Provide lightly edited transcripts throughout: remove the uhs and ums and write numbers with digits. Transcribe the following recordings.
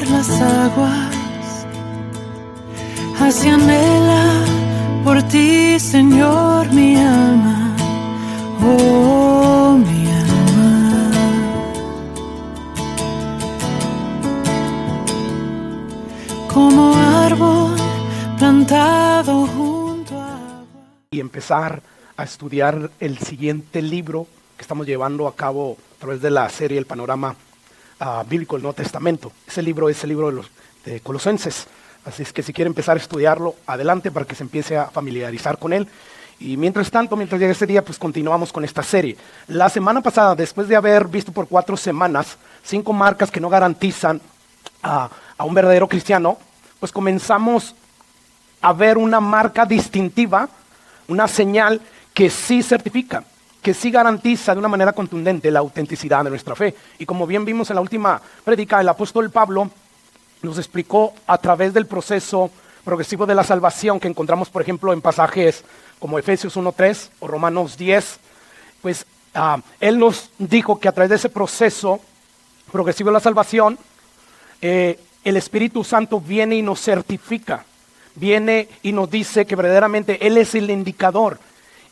calmar las aguas. Así anhela por ti, Señor, mi alma, oh mi alma. Como árbol plantado junto a agua. Y empezar a estudiar el siguiente libro que estamos llevando a cabo a través de la serie El Panorama Bíblico del Nuevo Testamento. Ese libro es el libro de Colosenses. Así es que si quiere empezar a estudiarlo, adelante para que se empiece a familiarizar con él. Y mientras tanto, mientras llegue ese día, pues continuamos con esta serie. La semana pasada, después de haber visto por 4 semanas 5 marcas que no garantizan a un verdadero cristiano, pues comenzamos a ver una marca distintiva, una señal que sí certifica, que sí garantiza de una manera contundente la autenticidad de nuestra fe. Y como bien vimos en la última prédica, el apóstol Pablo nos explicó a través del proceso progresivo de la salvación que encontramos, por ejemplo, en pasajes como Efesios 1:3 o Romanos 10, pues él nos dijo que a través de ese proceso progresivo de la salvación, el Espíritu Santo viene y nos certifica, viene y nos dice que verdaderamente Él es el indicador,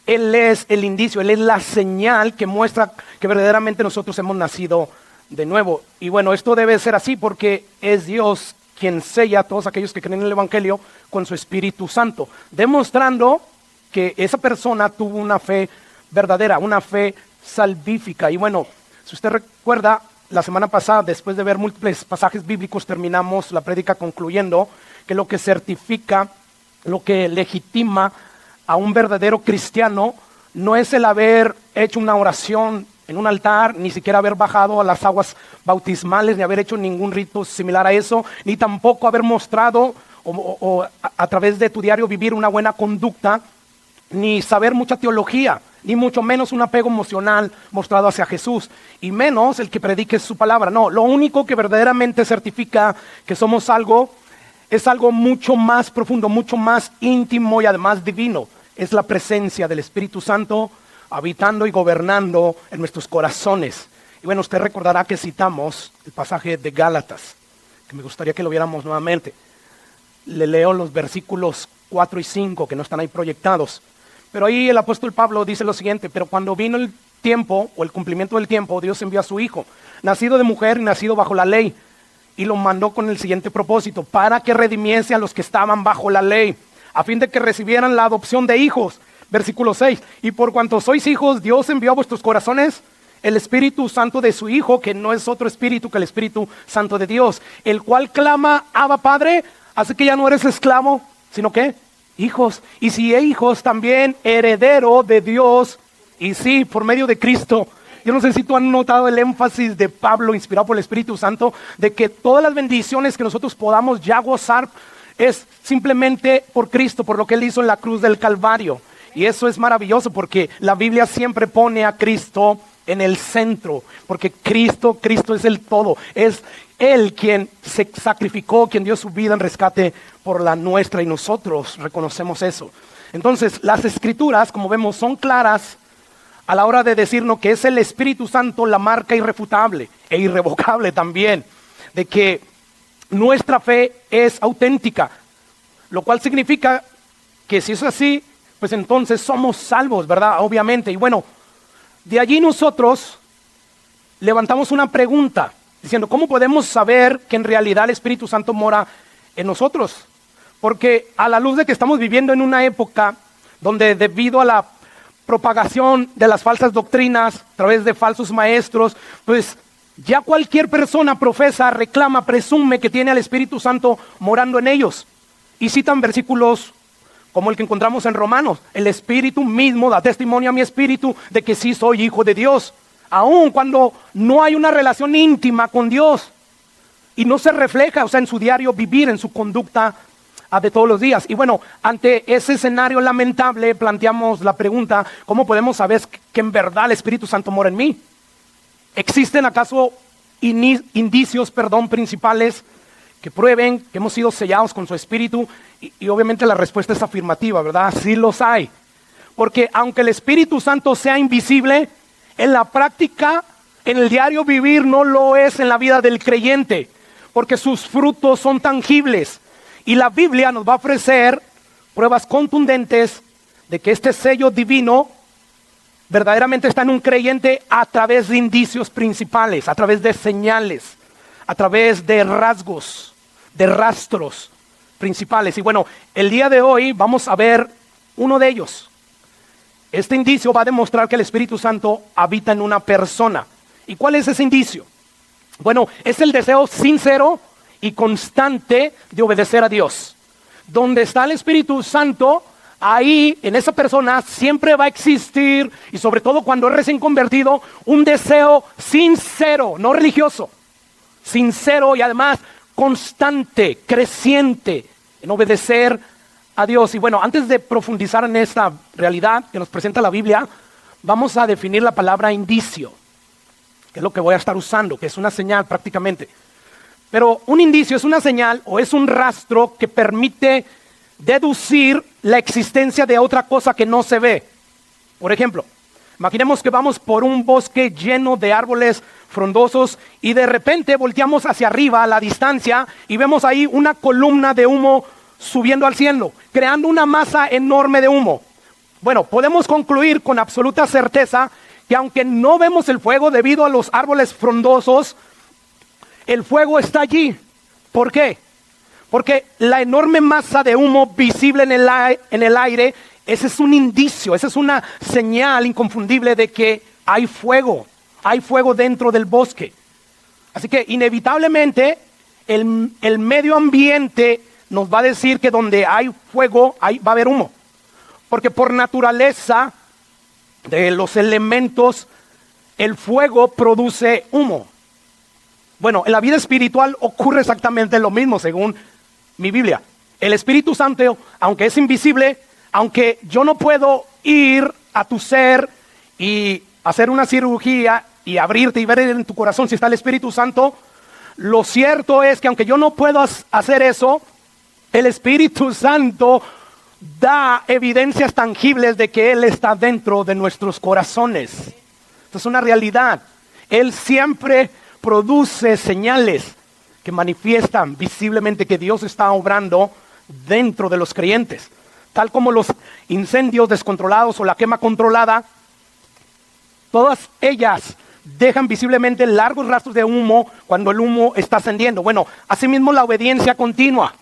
Él es el indicio, Él es la señal que muestra que verdaderamente nosotros hemos nacido de nuevo. Y bueno, esto debe ser así porque es Dios quien sella a todos aquellos que creen en el Evangelio con su Espíritu Santo, demostrando que esa persona tuvo una fe verdadera, una fe salvífica. Y bueno, si usted recuerda, la semana pasada, después de ver múltiples pasajes bíblicos, terminamos la prédica concluyendo que lo que certifica, lo que legitima a un verdadero cristiano no es el haber hecho una oración en un altar, ni siquiera haber bajado a las aguas bautismales, ni haber hecho ningún rito similar a eso, ni tampoco haber mostrado o a través de tu diario vivir una buena conducta, ni saber mucha teología, ni mucho menos un apego emocional mostrado hacia Jesús, y menos el que predique su palabra. No, lo único que verdaderamente certifica que somos algo, es algo mucho más profundo, mucho más íntimo y además divino. Es la presencia del Espíritu Santo habitando y gobernando en nuestros corazones. Y bueno, usted recordará que citamos el pasaje de Gálatas, que me gustaría que lo viéramos nuevamente. Le leo los versículos 4 y 5 que no están ahí proyectados. Pero ahí el apóstol Pablo dice lo siguiente: pero cuando vino el tiempo o el cumplimiento del tiempo, Dios envió a su Hijo, nacido de mujer y nacido bajo la ley, y lo mandó con el siguiente propósito: para que redimiese a los que estaban bajo la ley, a fin de que recibieran la adopción de hijos. Versículo 6, y por cuanto sois hijos, Dios envió a vuestros corazones el Espíritu Santo de su Hijo, que no es otro espíritu que el Espíritu Santo de Dios, el cual clama: Abba, Padre. Así que ya no eres esclavo, sino que hijos. Y si hijos, también heredero de Dios, y sí, por medio de Cristo. Yo no sé si tú has notado el énfasis de Pablo, inspirado por el Espíritu Santo, de que todas las bendiciones que nosotros podamos ya gozar es simplemente por Cristo, por lo que Él hizo en la cruz del Calvario. Y eso es maravilloso porque la Biblia siempre pone a Cristo en el centro, porque Cristo es el todo, es Él quien se sacrificó, quien dio su vida en rescate por la nuestra, y nosotros reconocemos eso. Entonces, las Escrituras, como vemos, son claras a la hora de decirnos que es el Espíritu Santo la marca irrefutable e irrevocable también, de que nuestra fe es auténtica, lo cual significa que si es así, pues entonces somos salvos, ¿verdad? Obviamente. Y bueno, de allí nosotros levantamos una pregunta, diciendo: ¿cómo podemos saber que en realidad el Espíritu Santo mora en nosotros? Porque a la luz de que estamos viviendo en una época donde, debido a la propagación de las falsas doctrinas a través de falsos maestros, pues ya cualquier persona profesa, reclama, presume que tiene al Espíritu Santo morando en ellos. Y citan versículos como el que encontramos en Romanos: el Espíritu mismo da testimonio a mi espíritu de que sí soy hijo de Dios. Aun cuando no hay una relación íntima con Dios y no se refleja, o sea, en su diario vivir, en su conducta de todos los días. Y bueno, ante ese escenario lamentable planteamos la pregunta: ¿cómo podemos saber que en verdad el Espíritu Santo mora en mí? ¿Existen acaso indicios principales que prueben que hemos sido sellados con su Espíritu? Y obviamente la respuesta es afirmativa, ¿verdad? Sí los hay. Porque aunque el Espíritu Santo sea invisible, en la práctica, en el diario vivir no lo es en la vida del creyente. porque sus frutos son tangibles. Y la Biblia nos va a ofrecer pruebas contundentes de que este sello divino verdaderamente está en un creyente a través de indicios principales, a través de señales, a través de rasgos, de rastros principales. Y bueno, el día de hoy vamos a ver uno de ellos. Este indicio va a demostrar que el Espíritu Santo habita en una persona. ¿Y cuál es ese indicio? Bueno, es el deseo sincero y constante de obedecer a Dios. Donde está el Espíritu Santo, ahí en esa persona siempre va a existir, y sobre todo cuando es recién convertido, un deseo sincero, no religioso, sincero y además constante, creciente en obedecer a Dios. Y bueno, antes de profundizar en esta realidad que nos presenta la Biblia, vamos a definir la palabra indicio, que es lo que voy a estar usando, que es una señal prácticamente. Pero un indicio es una señal o es un rastro que permite deducir la existencia de otra cosa que no se ve. Por ejemplo, imaginemos que vamos por un bosque lleno de árboles frondosos y de repente volteamos hacia arriba a la distancia y vemos ahí una columna de humo subiendo al cielo, creando una masa enorme de humo. Bueno, podemos concluir con absoluta certeza que aunque no vemos el fuego debido a los árboles frondosos, el fuego está allí. ¿Por qué? Porque la enorme masa de humo visible en el aire, ese es un indicio, esa es una señal inconfundible de que hay fuego dentro del bosque. Así que inevitablemente el medio ambiente nos va a decir que donde hay fuego ahí va a haber humo. Porque por naturaleza de los elementos, el fuego produce humo. Bueno, en la vida espiritual ocurre exactamente lo mismo según mi Biblia. El Espíritu Santo, aunque es invisible, aunque yo no puedo ir a tu ser y hacer una cirugía y abrirte y ver en tu corazón si está el Espíritu Santo, lo cierto es que aunque yo no puedo hacer eso, el Espíritu Santo da evidencias tangibles de que Él está dentro de nuestros corazones. Esto es una realidad. Él siempre produce señales que manifiestan visiblemente que Dios está obrando dentro de los creyentes. Tal como los incendios descontrolados o la quema controlada, todas ellas dejan visiblemente largos rastros de humo cuando el humo está ascendiendo. Bueno, asimismo la obediencia continua.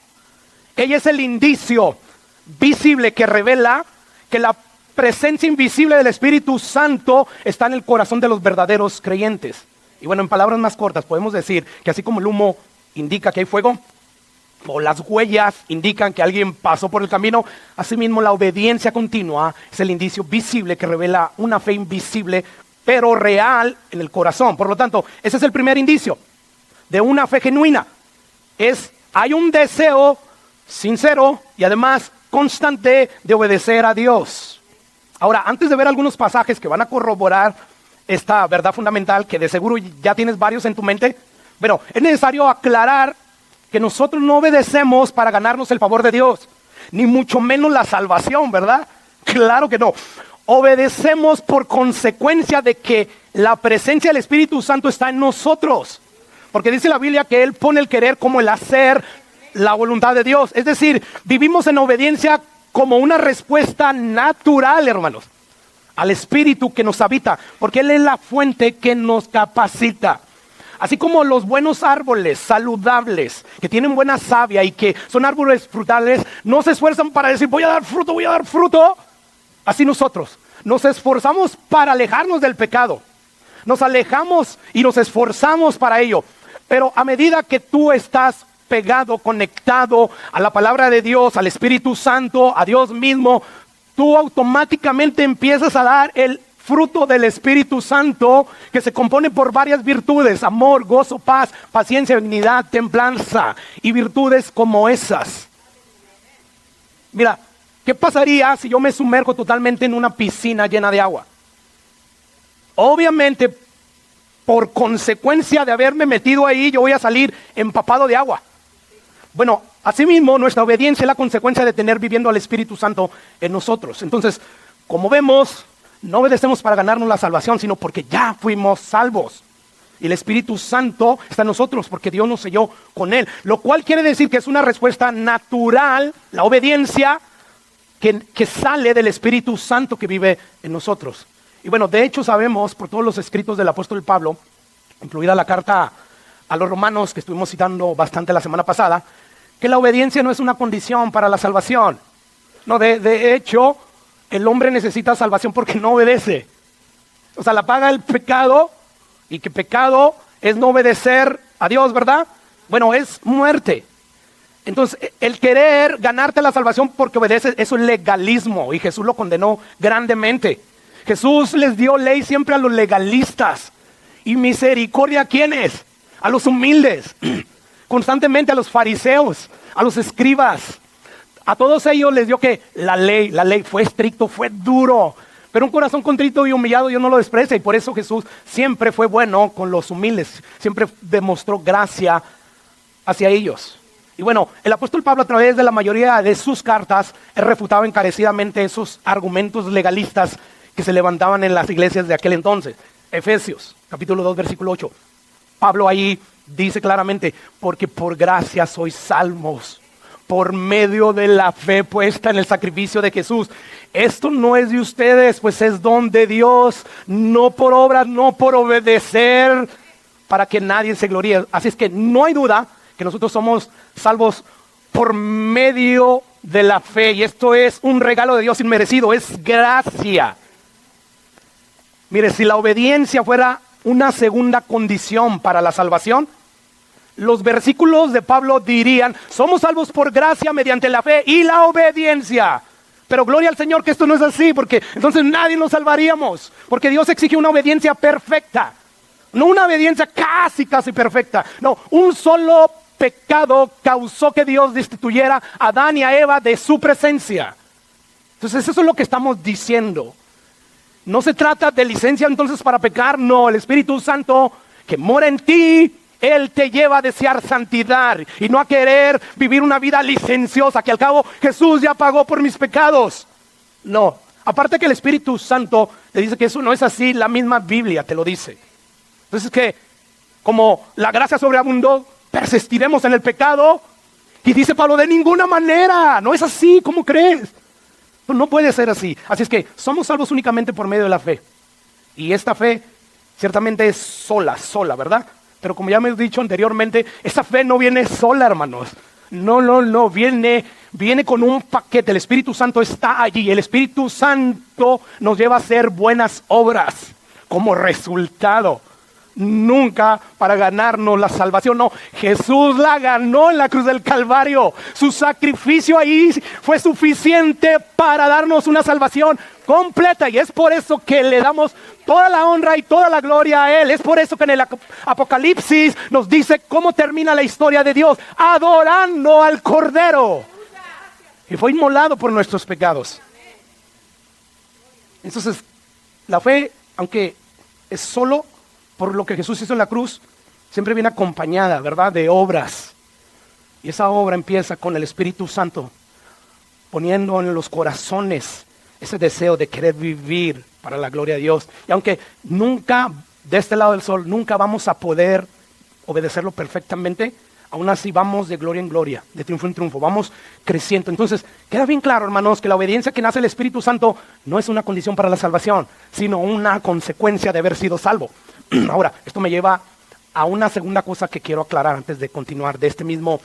Ella es el indicio visible que revela que la presencia invisible del Espíritu Santo está en el corazón de los verdaderos creyentes. Y bueno, en palabras más cortas podemos decir que así como el humo indica que hay fuego, o las huellas indican que alguien pasó por el camino, asimismo la obediencia continua es el indicio visible que revela una fe invisible pero real en el corazón. Por lo tanto, ese es el primer indicio de una fe genuina. Hay un deseo sincero y además constante de obedecer a Dios. Ahora, antes de ver algunos pasajes que van a corroborar esta verdad fundamental, que de seguro ya tienes varios en tu mente, bueno, es necesario aclarar que nosotros no obedecemos para ganarnos el favor de Dios, ni mucho menos la salvación, ¿verdad? Claro que no. Obedecemos por consecuencia de que la presencia del Espíritu Santo está en nosotros. Porque dice la Biblia que Él pone el querer como el hacer la voluntad de Dios. Es decir, vivimos en obediencia como una respuesta natural, hermanos, al Espíritu que nos habita, porque Él es la fuente que nos capacita. Así como los buenos árboles saludables, que tienen buena savia y que son árboles frutales, no se esfuerzan para decir voy a dar fruto. Así nosotros nos esforzamos para alejarnos del pecado. Nos alejamos y nos esforzamos para ello. Pero a medida que tú estás pegado, conectado a la palabra de Dios, al Espíritu Santo, a Dios mismo, tú automáticamente empiezas a dar el fruto del Espíritu Santo, que se compone por varias virtudes: amor, gozo, paz, paciencia, benignidad, templanza, y virtudes como esas. Mira, ¿qué pasaría si yo me sumerjo totalmente en una piscina llena de agua? Obviamente, por consecuencia de haberme metido ahí, yo voy a salir empapado de agua. Bueno, asimismo, nuestra obediencia es la consecuencia de tener viviendo al Espíritu Santo en nosotros. Entonces, como vemos, no obedecemos para ganarnos la salvación, sino porque ya fuimos salvos. Y el Espíritu Santo está en nosotros porque Dios nos selló con Él. Lo cual quiere decir que es una respuesta natural, la obediencia que sale del Espíritu Santo que vive en nosotros. Y bueno, de hecho sabemos por todos los escritos del apóstol Pablo, incluida la carta a los romanos que estuvimos citando bastante la semana pasada, que la obediencia no es una condición para la salvación. No, de hecho, el hombre necesita salvación porque no obedece. O sea, la paga el pecado, y que pecado es no obedecer a Dios, ¿verdad? Bueno, es muerte. Entonces, el querer ganarte la salvación porque obedeces, eso es legalismo, y Jesús lo condenó grandemente. Jesús les dio ley siempre a los legalistas, y misericordia ¿a quiénes? A los humildes, constantemente a los fariseos, a los escribas. A todos ellos les dio que la ley fue estricto, fue duro. Pero un corazón contrito y humillado Dios no lo desprecia, y por eso Jesús siempre fue bueno con los humildes, siempre demostró gracia hacia ellos. Y bueno, el apóstol Pablo a través de la mayoría de sus cartas refutaba encarecidamente esos argumentos legalistas que se levantaban en las iglesias de aquel entonces. Efesios, capítulo 2, versículo 8. Pablo ahí dice claramente, porque por gracia sois salvos, por medio de la fe puesta en el sacrificio de Jesús. Esto no es de ustedes, pues es don de Dios, no por obras, no por obedecer, para que nadie se gloríe. Así es que no hay duda que nosotros somos salvos por medio de la fe, y esto es un regalo de Dios inmerecido, es gracia. Mire, si la obediencia fuera una segunda condición para la salvación, los versículos de Pablo dirían, somos salvos por gracia mediante la fe y la obediencia. Pero gloria al Señor que esto no es así, porque entonces nadie nos salvaríamos, porque Dios exige una obediencia perfecta, no una obediencia casi perfecta. No, un solo pecado causó que Dios destituyera a Adán y a Eva de su presencia. Entonces eso es lo que estamos diciendo. No se trata de licencia entonces para pecar, no, el Espíritu Santo que mora en ti, Él te lleva a desear santidad y no a querer vivir una vida licenciosa, que al cabo Jesús ya pagó por mis pecados. No, aparte que el Espíritu Santo te dice que eso no es así, la misma Biblia te lo dice. Entonces que como la gracia sobreabundó, persistiremos en el pecado. Y dice Pablo, de ninguna manera, no es así, ¿cómo crees? No puede ser así. Así es que somos salvos únicamente por medio de la fe. Y esta fe ciertamente es sola, ¿verdad? Pero como ya me he dicho anteriormente, esa fe no viene sola, hermanos. No, viene con un paquete. El Espíritu Santo está allí. El Espíritu Santo nos lleva a hacer buenas obras como resultado. Nunca para ganarnos la salvación, no. Jesús la ganó en la cruz del Calvario. Su sacrificio ahí fue suficiente para darnos una salvación completa, y es por eso que le damos toda la honra y toda la gloria a Él. Es por eso que en el Apocalipsis nos dice cómo termina la historia de Dios, adorando al Cordero, y fue inmolado por nuestros pecados. Entonces la fe, aunque es solo por lo que Jesús hizo en la cruz, siempre viene acompañada, ¿verdad?, de obras. Y esa obra empieza con el Espíritu Santo poniendo en los corazones ese deseo de querer vivir para la gloria de Dios. Y aunque nunca, de este lado del sol, nunca vamos a poder obedecerlo perfectamente, aún así vamos de gloria en gloria, de triunfo en triunfo, vamos creciendo. Entonces, queda bien claro, hermanos, que la obediencia que nace del Espíritu Santo no es una condición para la salvación, sino una consecuencia de haber sido salvo. Ahora, esto me lleva a una segunda cosa que quiero aclarar antes de continuar de este mismo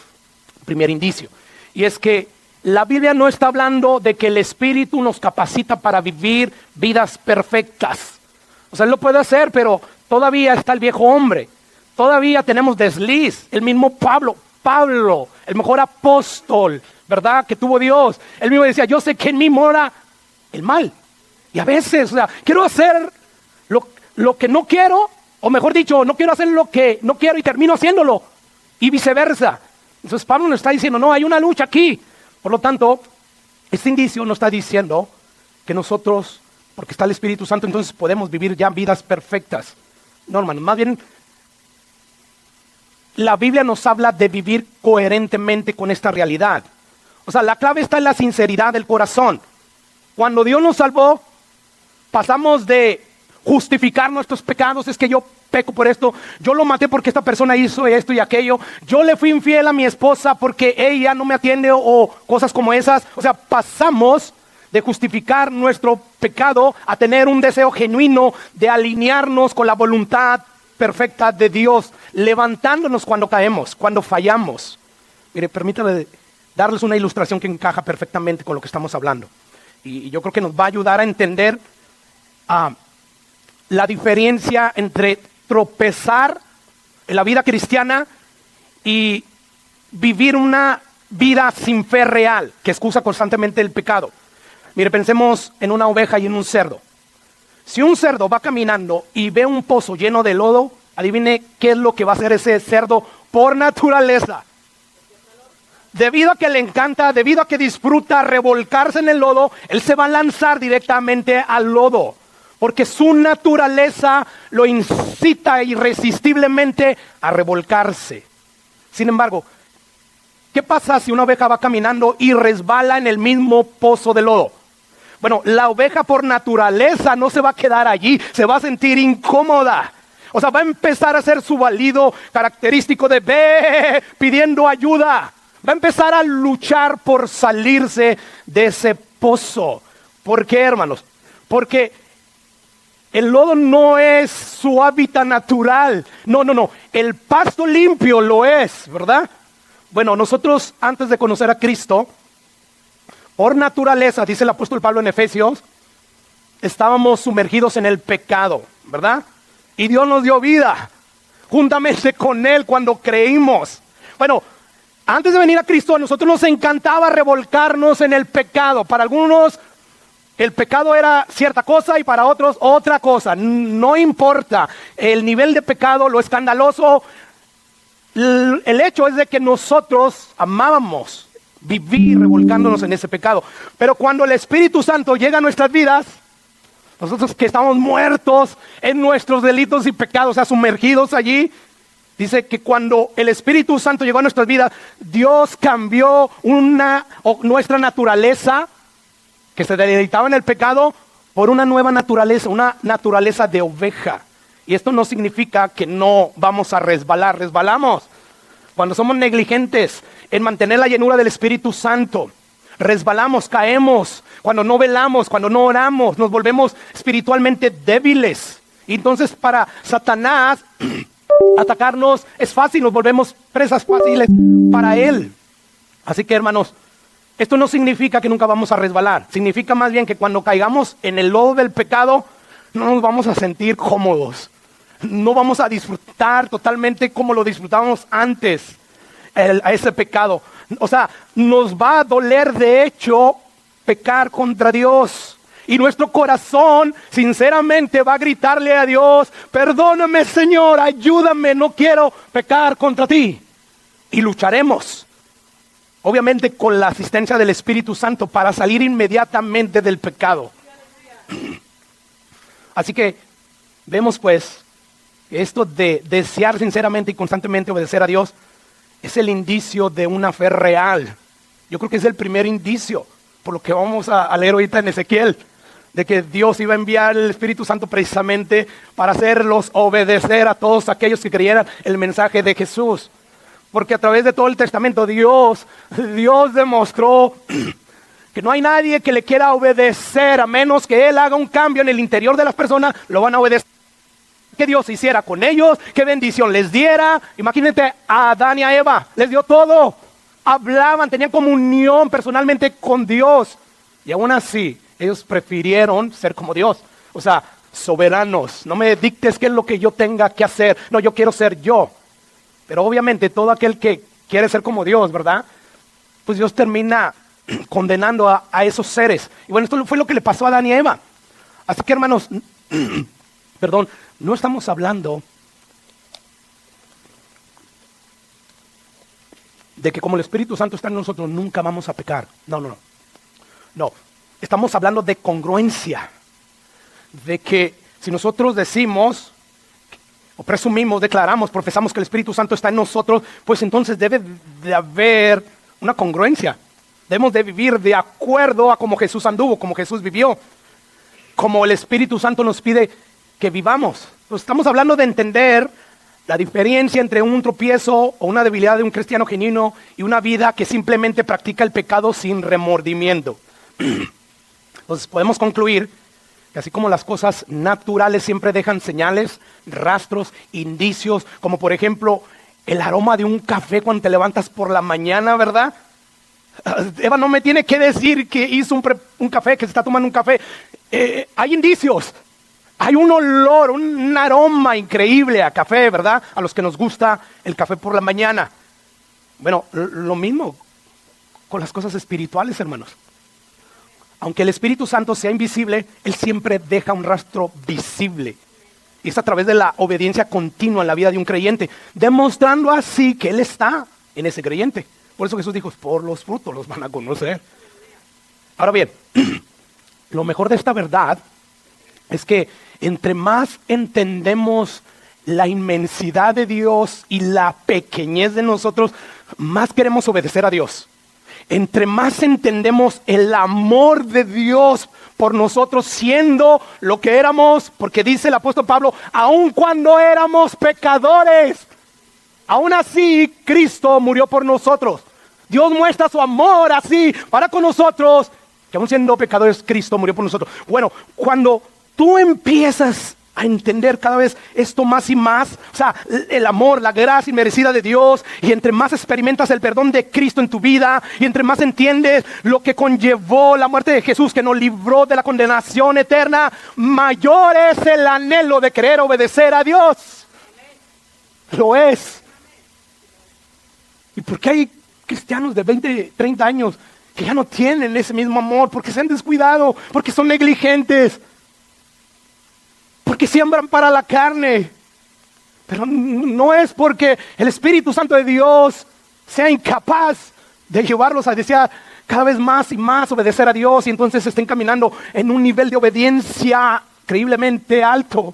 primer indicio. Y es que la Biblia no está hablando de que el Espíritu nos capacita para vivir vidas perfectas. O sea, Él lo puede hacer, pero todavía está el viejo hombre. Todavía tenemos desliz. El mismo Pablo, el mejor apóstol, ¿verdad?, que tuvo Dios. Él mismo decía, yo sé que en mí mora el mal. Y a veces, o sea, quiero hacer lo que no quiero, o mejor dicho, no quiero hacer lo que no quiero y termino haciéndolo, y viceversa. Entonces Pablo nos está diciendo, no, hay una lucha aquí. Por lo tanto, este indicio nos está diciendo que nosotros, porque está el Espíritu Santo, entonces podemos vivir ya vidas perfectas. No, hermanos, más bien la Biblia nos habla de vivir coherentemente con esta realidad. O sea, la clave está en la sinceridad del corazón. Cuando Dios nos salvó, pasamos de justificar nuestros pecados, es que yo peco por esto, yo lo maté porque esta persona hizo esto y aquello, yo le fui infiel a mi esposa porque ella no me atiende o cosas como esas. O sea, pasamos de justificar nuestro pecado a tener un deseo genuino de alinearnos con la voluntad perfecta de Dios, levantándonos cuando caemos, cuando fallamos. Mire, permítame darles una ilustración que encaja perfectamente con lo que estamos hablando. Y yo creo que nos va a ayudar a entender la diferencia entre tropezar en la vida cristiana y vivir una vida sin fe real, que excusa constantemente el pecado. Mire, pensemos en una oveja y en un cerdo. Si un cerdo va caminando y ve un pozo lleno de lodo, adivine qué es lo que va a hacer ese cerdo por naturaleza. Debido a que le encanta, debido a que disfruta revolcarse en el lodo, él se va a lanzar directamente al lodo, porque su naturaleza lo incita irresistiblemente a revolcarse. Sin embargo, ¿qué pasa si una oveja va caminando y resbala en el mismo pozo de lodo? Bueno, la oveja por naturaleza no se va a quedar allí, se va a sentir incómoda. O sea, va a empezar a hacer su balido característico de ve pidiendo ayuda. Va a empezar a luchar por salirse de ese pozo. ¿Por qué, hermanos? Porque el lodo no es su hábitat natural. No. El pasto limpio lo es, ¿verdad? Bueno, nosotros antes de conocer a Cristo, por naturaleza, dice el apóstol Pablo en Efesios, estábamos sumergidos en el pecado, ¿verdad? Y Dios nos dio vida juntamente con Él cuando creímos. Bueno, antes de venir a Cristo, a nosotros nos encantaba revolcarnos en el pecado. Para algunos el pecado era cierta cosa y para otros otra cosa. No importa el nivel de pecado, lo escandaloso. El hecho es de que nosotros amábamos vivir revolcándonos en ese pecado. Pero cuando el Espíritu Santo llega a nuestras vidas, nosotros que estamos muertos en nuestros delitos y pecados, o sea, sumergidos allí, dice que cuando el Espíritu Santo llegó a nuestras vidas, Dios cambió nuestra naturaleza, que se deleitaba en el pecado, por una nueva naturaleza, una naturaleza de oveja. Y esto no significa que no vamos a resbalar, resbalamos. Cuando somos negligentes en mantener la llenura del Espíritu Santo, resbalamos, caemos. Cuando no velamos, cuando no oramos, nos volvemos espiritualmente débiles. Y entonces para Satanás atacarnos es fácil, nos volvemos presas fáciles para él. Así que, hermanos, esto no significa que nunca vamos a resbalar. Significa más bien que cuando caigamos en el lodo del pecado, no nos vamos a sentir cómodos. No vamos a disfrutar totalmente como lo disfrutábamos antes a ese pecado. O sea, nos va a doler de hecho pecar contra Dios. Y nuestro corazón sinceramente va a gritarle a Dios: perdóname, Señor, ayúdame, no quiero pecar contra ti. Y lucharemos, obviamente con la asistencia del Espíritu Santo, para salir inmediatamente del pecado. Así que vemos pues esto de desear sinceramente y constantemente obedecer a Dios es el indicio de una fe real. Yo creo que es el primer indicio, por lo que vamos a leer ahorita en Ezequiel, de que Dios iba a enviar el Espíritu Santo precisamente para hacerlos obedecer a todos aquellos que creyeran el mensaje de Jesús. Porque a través de todo el Testamento Dios demostró que no hay nadie que le quiera obedecer a menos que Él haga un cambio en el interior de las personas. Lo van a obedecer. Que Dios hiciera con ellos, qué bendición les diera. Imagínate a Adán y a Eva, les dio todo. Hablaban, tenían comunión personalmente con Dios. Y aún así, ellos prefirieron ser como Dios. O sea, soberanos. No me dictes qué es lo que yo tenga que hacer. No, yo quiero ser yo. Pero obviamente todo aquel que quiere ser como Dios, ¿verdad? Pues Dios termina condenando a esos seres. Y bueno, esto fue lo que le pasó a Adán y a Eva. Así que, hermanos, perdón, no estamos hablando de que como el Espíritu Santo está en nosotros nunca vamos a pecar. No. Estamos hablando de congruencia. De que si nosotros decimos o presumimos, declaramos, profesamos que el Espíritu Santo está en nosotros, pues entonces debe de haber una congruencia. Debemos de vivir de acuerdo a como Jesús anduvo, como Jesús vivió. Como el Espíritu Santo nos pide que vivamos. Pues estamos hablando de entender la diferencia entre un tropiezo o una debilidad de un cristiano genuino y una vida que simplemente practica el pecado sin remordimiento. Entonces podemos concluir que así como las cosas naturales siempre dejan señales, rastros, indicios, como por ejemplo el aroma de un café cuando te levantas por la mañana, ¿verdad? Eva no me tiene que decir que hizo un café, que se está tomando un café. Hay indicios. Hay un olor, un aroma increíble a café, ¿verdad? A los que nos gusta el café por la mañana. Bueno, lo mismo con las cosas espirituales, hermanos. Aunque el Espíritu Santo sea invisible, Él siempre deja un rastro visible. Y es a través de la obediencia continua en la vida de un creyente, demostrando así que Él está en ese creyente. Por eso Jesús dijo, por los frutos los van a conocer. Ahora bien, lo mejor de esta verdad es que entre más entendemos la inmensidad de Dios y la pequeñez de nosotros, más queremos obedecer a Dios. Entre más entendemos el amor de Dios por nosotros siendo lo que éramos, porque dice el apóstol Pablo, aun cuando éramos pecadores, aún así Cristo murió por nosotros. Dios muestra su amor así para con nosotros, que aún siendo pecadores Cristo murió por nosotros. Bueno, cuando tú empiezas a entender cada vez esto más y más, o sea, el amor, la gracia inmerecida de Dios, y entre más experimentas el perdón de Cristo en tu vida, y entre más entiendes lo que conllevó la muerte de Jesús, que nos libró de la condenación eterna, mayor es el anhelo de querer obedecer a Dios. Lo es. ¿Y por qué hay cristianos de 20, 30 años que ya no tienen ese mismo amor? Porque se han descuidado, porque son negligentes, porque siembran para la carne. Pero no es porque el Espíritu Santo de Dios sea incapaz de llevarlos a desear cada vez más y más obedecer a Dios, y entonces estén caminando en un nivel de obediencia increíblemente alto.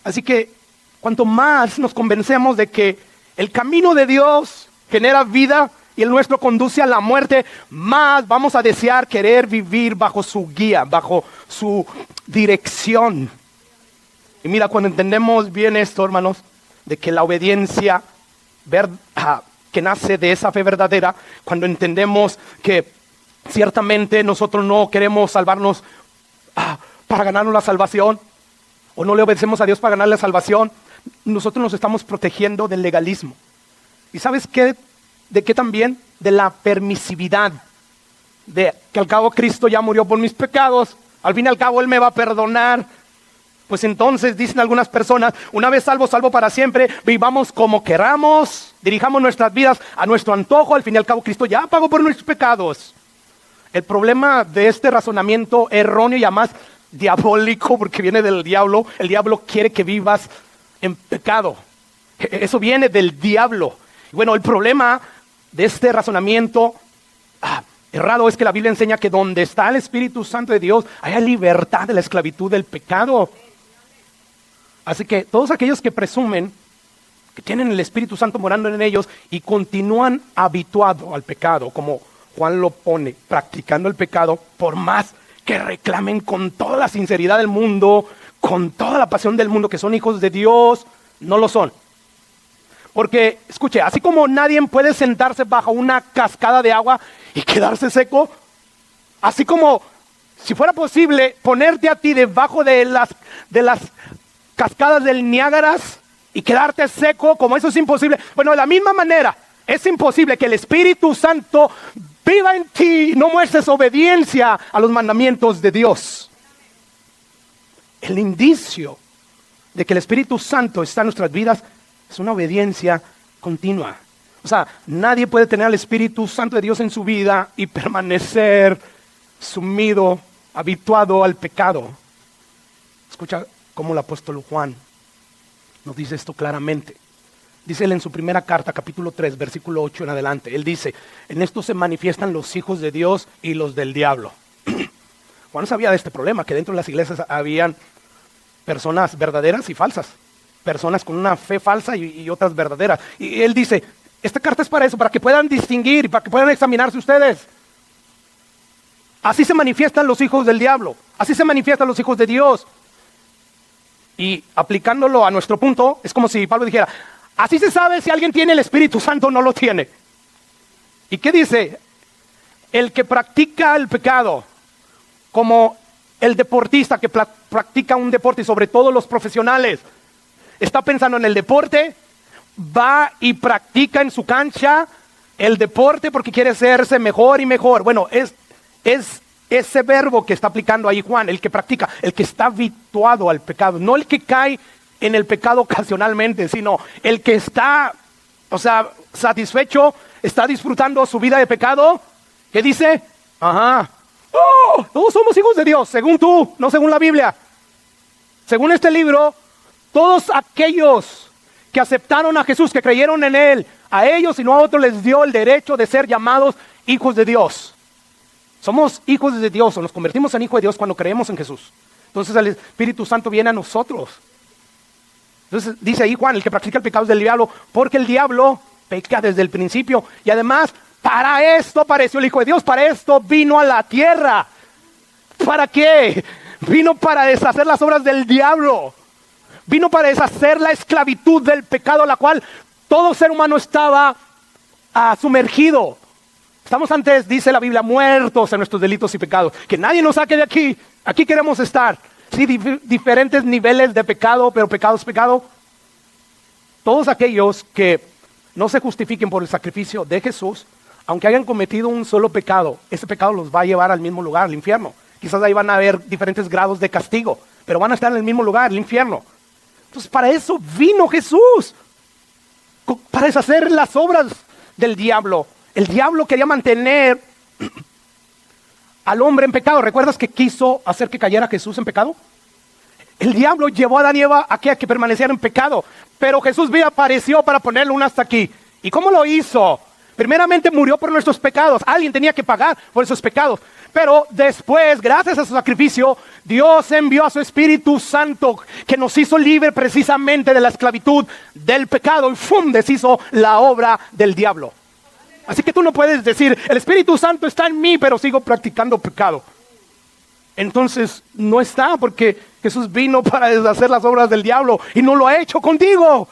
Así que cuanto más nos convencemos de que el camino de Dios genera vida y el nuestro conduce a la muerte, más vamos a desear querer vivir bajo su guía, bajo su dirección. Y mira, cuando entendemos bien esto, hermanos, de que la obediencia que nace de esa fe verdadera, cuando entendemos que ciertamente nosotros no queremos salvarnos para ganarnos la salvación, o no le obedecemos a Dios para ganar la salvación, nosotros nos estamos protegiendo del legalismo. ¿Y sabes qué? ¿De qué también? De la permisividad. De que al cabo Cristo ya murió por mis pecados. Al fin y al cabo Él me va a perdonar. Pues entonces dicen algunas personas, una vez salvo, salvo para siempre. Vivamos como queramos, dirijamos nuestras vidas a nuestro antojo. Al fin y al cabo Cristo ya pagó por nuestros pecados. El problema de este razonamiento erróneo y además diabólico, porque viene del diablo. El diablo quiere que vivas en pecado. Eso viene del diablo. Y bueno, el problema de este razonamiento errado es que la Biblia enseña que donde está el Espíritu Santo de Dios hay libertad de la esclavitud del pecado. Así que todos aquellos que presumen que tienen el Espíritu Santo morando en ellos y continúan habituados al pecado, como Juan lo pone, practicando el pecado, por más que reclamen con toda la sinceridad del mundo, con toda la pasión del mundo que son hijos de Dios, no lo son. Porque, escuche, así como nadie puede sentarse bajo una cascada de agua y quedarse seco, así como si fuera posible ponerte a ti debajo de las cascadas del Niágara y quedarte seco, como eso es imposible. Bueno, de la misma manera, es imposible que el Espíritu Santo viva en ti y no muestres obediencia a los mandamientos de Dios. El indicio de que el Espíritu Santo está en nuestras vidas es una obediencia continua. O sea, nadie puede tener al Espíritu Santo de Dios en su vida y permanecer sumido, habituado al pecado. Escucha cómo el apóstol Juan nos dice esto claramente. Dice él en su primera carta, capítulo 3, versículo 8 en adelante. Él dice, en esto se manifiestan los hijos de Dios y los del diablo. Juan sabía de este problema, que dentro de las iglesias habían personas verdaderas y falsas. Personas con una fe falsa y otras verdaderas. Y él dice, esta carta es para eso, para que puedan distinguir y para que puedan examinarse ustedes. Así se manifiestan los hijos del diablo. Así se manifiestan los hijos de Dios. Y aplicándolo a nuestro punto, es como si Pablo dijera, así se sabe si alguien tiene el Espíritu Santo o no lo tiene. ¿Y qué dice? El que practica el pecado, como el deportista que practica un deporte, y sobre todo los profesionales, está pensando en el deporte, va y practica en su cancha el deporte porque quiere hacerse mejor y mejor. Bueno, es ese verbo que está aplicando ahí Juan, el que practica, el que está habituado al pecado, no el que cae en el pecado ocasionalmente, sino el que está, satisfecho, está disfrutando su vida de pecado. ¿Qué dice? Todos somos hijos de Dios, según tú, no según la Biblia. Según este libro, todos aquellos que aceptaron a Jesús, que creyeron en Él, a ellos y no a otros les dio el derecho de ser llamados hijos de Dios. Somos hijos de Dios, o nos convertimos en hijos de Dios cuando creemos en Jesús. Entonces el Espíritu Santo viene a nosotros. Entonces dice ahí Juan, el que practica el pecado es del diablo, porque el diablo peca desde el principio. Y además, para esto apareció el Hijo de Dios, para esto vino a la tierra. ¿Para qué? Vino para deshacer las obras del diablo. Vino para deshacer la esclavitud del pecado, a la cual todo ser humano estaba sumergido. Estamos antes, dice la Biblia, muertos en nuestros delitos y pecados. Que nadie nos saque de aquí. Aquí queremos estar. Sí, diferentes niveles de pecado, pero pecado es pecado. Todos aquellos que no se justifiquen por el sacrificio de Jesús, aunque hayan cometido un solo pecado, ese pecado los va a llevar al mismo lugar, al infierno. Quizás ahí van a haber diferentes grados de castigo, pero van a estar en el mismo lugar, el infierno. Entonces, para eso vino Jesús, para deshacer las obras del diablo. El diablo quería mantener al hombre en pecado. ¿Recuerdas que quiso hacer que cayera Jesús en pecado? El diablo llevó a Adán y Eva a que permanecieran en pecado, pero Jesús apareció para ponerle un hasta aquí. ¿Y cómo lo hizo? Primeramente murió por nuestros pecados. Alguien tenía que pagar por esos pecados. Pero después, gracias a su sacrificio, Dios envió a su Espíritu Santo, que nos hizo libre precisamente de la esclavitud del pecado, y ¡fum!, deshizo la obra del diablo. Así que tú no puedes decir, el Espíritu Santo está en mí, pero sigo practicando pecado. Entonces no está, porque Jesús vino para deshacer las obras del diablo y no lo ha hecho contigo.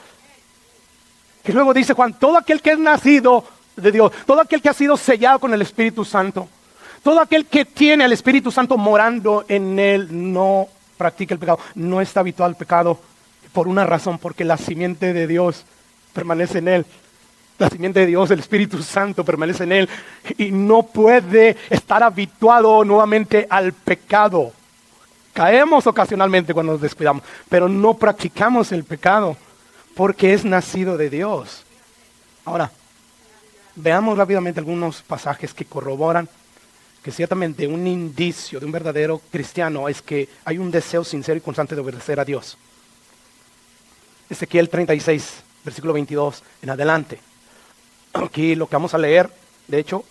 Que luego dice Juan, todo aquel que es nacido de Dios, todo aquel que ha sido sellado con el Espíritu Santo, todo aquel que tiene al Espíritu Santo morando en él, no practica el pecado, no está habituado al pecado, por una razón, porque la simiente de Dios permanece en él. La simiente de Dios, el Espíritu Santo, permanece en él y no puede estar habituado nuevamente al pecado. Caemos ocasionalmente cuando nos descuidamos, pero no practicamos el pecado porque es nacido de Dios. Ahora, veamos rápidamente algunos pasajes que corroboran que ciertamente un indicio de un verdadero cristiano es que hay un deseo sincero y constante de obedecer a Dios. Ezequiel 36, versículo 22 en adelante. Aquí lo que vamos a leer, de hecho,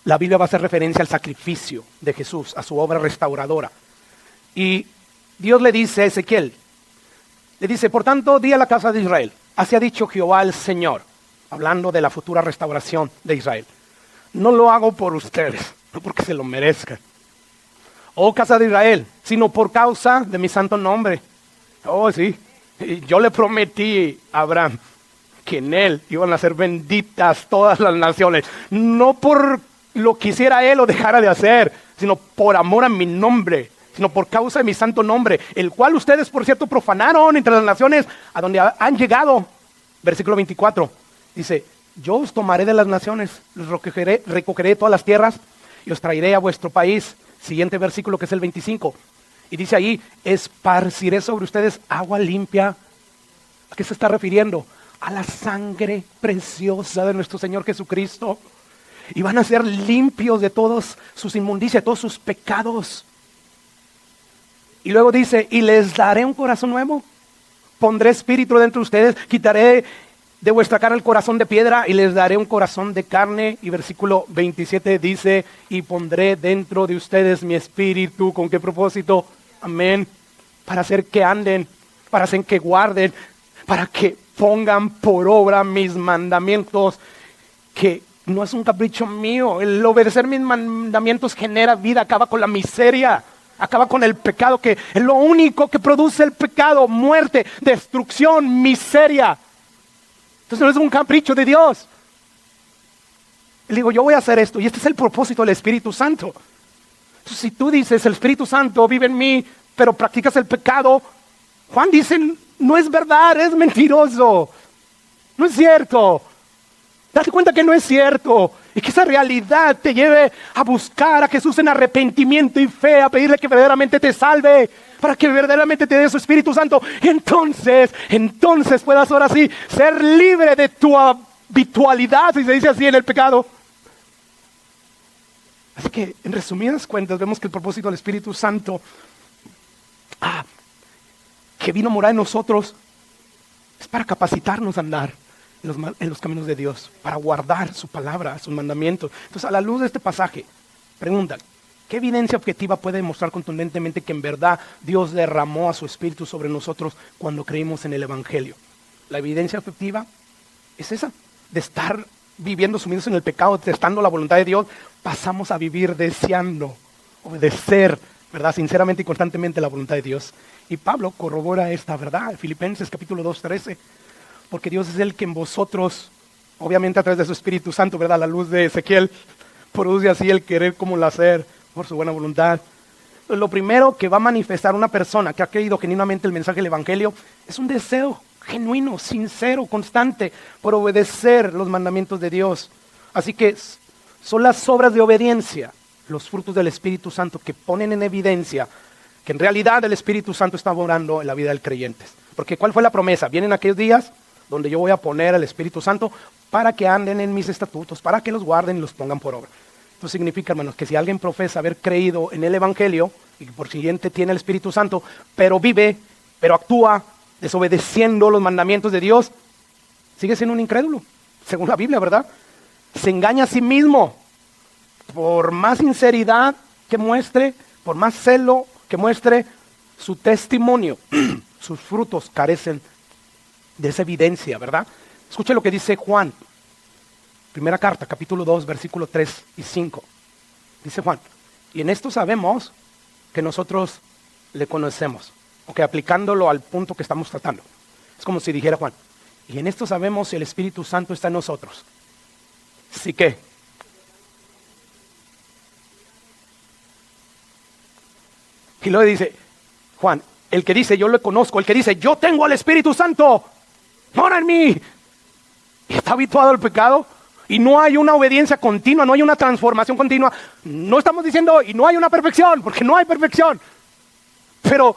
la Biblia va a hacer referencia al sacrificio de Jesús, a su obra restauradora. Y Dios le dice a Ezequiel, le dice, por tanto, di a la casa de Israel, así ha dicho Jehová el Señor, hablando de la futura restauración de Israel. No lo hago por ustedes, no porque se lo merezcan, oh casa de Israel, sino por causa de mi santo nombre. Oh, sí, yo le prometí a Abraham que en él iban a ser benditas todas las naciones, no por lo que hiciera él o dejara de hacer, sino por amor a mi nombre, sino por causa de mi santo nombre, el cual ustedes, por cierto, profanaron entre las naciones a donde han llegado. Versículo 24, dice, yo os tomaré de las naciones, los recogeré todas las tierras y os traeré a vuestro país. Siguiente versículo, que es el 25, y dice ahí, esparciré sobre ustedes agua limpia. ¿A qué se está refiriendo? A la sangre preciosa de nuestro Señor Jesucristo. Y van a ser limpios de todas sus inmundicias, de todos sus pecados. Y luego dice, y les daré un corazón nuevo. Pondré espíritu dentro de ustedes, quitaré de vuestra carne el corazón de piedra y les daré un corazón de carne. Y versículo 27 dice, y pondré dentro de ustedes mi espíritu. ¿Con qué propósito? Amén. Para hacer que anden, para hacer que guarden, para que pongan por obra mis mandamientos, que No es un capricho mío. El obedecer mis mandamientos genera vida, acaba con la miseria, acaba con el pecado, que es lo único que produce el pecado: muerte, destrucción, miseria. Entonces no es un capricho de Dios. Le digo, yo voy a hacer esto, y este es el propósito del Espíritu Santo. Entonces, si tú dices, el Espíritu Santo vive en mí, pero practicas el pecado, Juan dice, no es verdad, es mentiroso. No es cierto. Date cuenta que no es cierto, y que esa realidad te lleve a buscar a Jesús en arrepentimiento y fe, a pedirle que verdaderamente te salve, para que verdaderamente te dé su Espíritu Santo. Y entonces puedas ahora sí ser libre de tu habitualidad, si se dice así, en el pecado. Así que, en resumidas cuentas, vemos que el propósito del Espíritu Santo, que vino a morar en nosotros, es para capacitarnos a andar en los caminos de Dios, para guardar su palabra, sus mandamientos. Entonces, a la luz de este pasaje, preguntan, ¿qué evidencia objetiva puede demostrar contundentemente que en verdad Dios derramó a su Espíritu sobre nosotros cuando creímos en el Evangelio? La evidencia objetiva es esa, de estar viviendo sumidos en el pecado, testando la voluntad de Dios, pasamos a vivir deseando obedecer, ¿verdad?, sinceramente y constantemente la voluntad de Dios. Y Pablo corrobora esta verdad, Filipenses capítulo 2:13, porque Dios es el que en vosotros, obviamente a través de su Espíritu Santo, ¿verdad?, a la luz de Ezequiel, produce así el querer como el hacer por su buena voluntad. Lo primero que va a manifestar una persona que ha creído genuinamente el mensaje del Evangelio es un deseo genuino, sincero, constante por obedecer los mandamientos de Dios. Así que son las obras de obediencia, los frutos del Espíritu Santo, que ponen en evidencia que en realidad el Espíritu Santo está obrando en la vida del creyente. Porque ¿cuál fue la promesa? Vienen aquellos días donde yo voy a poner al Espíritu Santo para que anden en mis estatutos, para que los guarden y los pongan por obra. Esto significa, hermanos, que si alguien profesa haber creído en el Evangelio y por siguiente tiene el Espíritu Santo, pero vive, pero actúa desobedeciendo los mandamientos de Dios, sigue siendo un incrédulo, según la Biblia, ¿verdad? Se engaña a sí mismo. Por más sinceridad que muestre, por más celo que muestre, su testimonio, sus frutos carecen de esa evidencia, ¿verdad? Escuche lo que dice Juan, primera carta, capítulo 2, versículo 3 y 5. Dice Juan, y en esto sabemos que nosotros le conocemos. Ok, aplicándolo al punto que estamos tratando. Es como si dijera Juan, y en esto sabemos si el Espíritu Santo está en nosotros. ¿Sí qué? Y luego dice Juan, el que dice yo lo conozco, el que dice yo tengo al Espíritu Santo, mora en mí, está habituado al pecado y no hay una obediencia continua, no hay una transformación continua. No estamos diciendo y no hay una perfección, porque no hay perfección, pero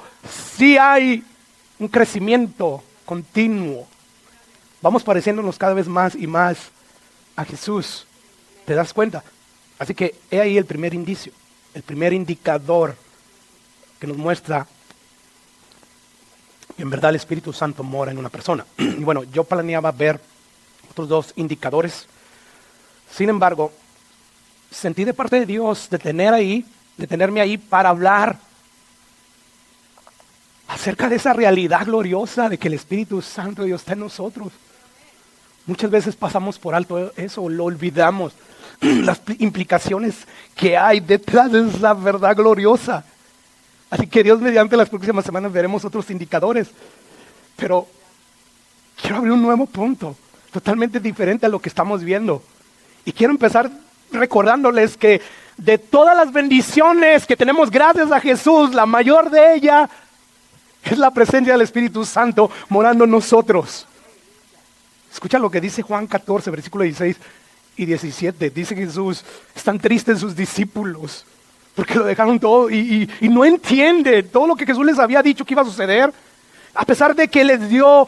sí hay un crecimiento continuo. Vamos pareciéndonos cada vez más y más a Jesús. ¿Te das cuenta? Así que he ahí el primer indicio, el primer indicador que nos muestra que en verdad el Espíritu Santo mora en una persona. Y bueno, yo planeaba ver otros dos indicadores. Sin embargo, sentí de parte de Dios detenerme ahí para hablar acerca de esa realidad gloriosa de que el Espíritu Santo de Dios está en nosotros. Muchas veces pasamos por alto eso, lo olvidamos. Las implicaciones que hay detrás de esa verdad gloriosa. Así que Dios mediante las próximas semanas veremos otros indicadores. Pero quiero abrir un nuevo punto, totalmente diferente a lo que estamos viendo. Y quiero empezar recordándoles que de todas las bendiciones que tenemos gracias a Jesús, la mayor de ellas es la presencia del Espíritu Santo morando en nosotros. Escucha lo que dice Juan 14, versículo 16 y 17. Dice Jesús, están tristes sus discípulos porque lo dejaron todo y no entiende todo lo que Jesús les había dicho que iba a suceder. A pesar de que les dio